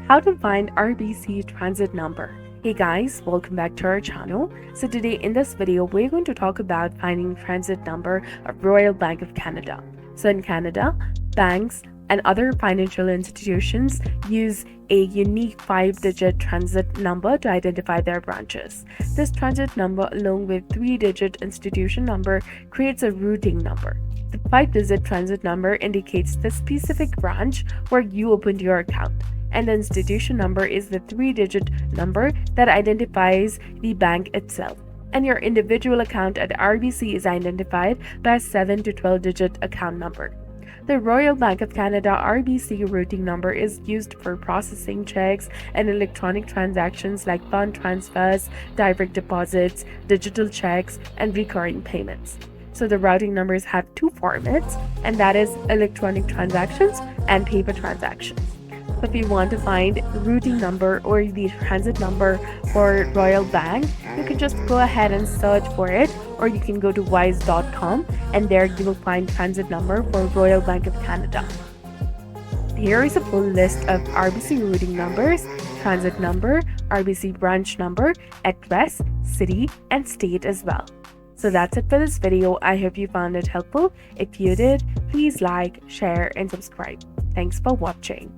How to find RBC transit number. Hey guys, welcome back to our channel. So today in this video, we're going to talk about finding transit number of Royal Bank of Canada. So in Canada, banks and other financial institutions use a unique 5-digit transit number to identify their branches. This transit number, along with 3-digit institution number, creates a routing number. The 5-digit transit number indicates the specific branch where you opened your account, and the institution number is the 3-digit number that identifies the bank itself. And your individual account at RBC is identified by a 7 to 12-digit account number. The Royal Bank of Canada RBC routing number is used for processing checks and electronic transactions like fund transfers, direct deposits, digital checks, and recurring payments. So the routing numbers have two formats, and that is electronic transactions and paper transactions. So if you want to find the routing number or the transit number for Royal Bank, you can just go ahead and search for it, or you can go to wise.com and there you will find transit number for Royal Bank of Canada. Here is a full list of RBC routing numbers, transit number, RBC branch number, address, city, and state as well. So that's it for this video. I hope you found it helpful. If you did, please like, share, and subscribe. Thanks for watching.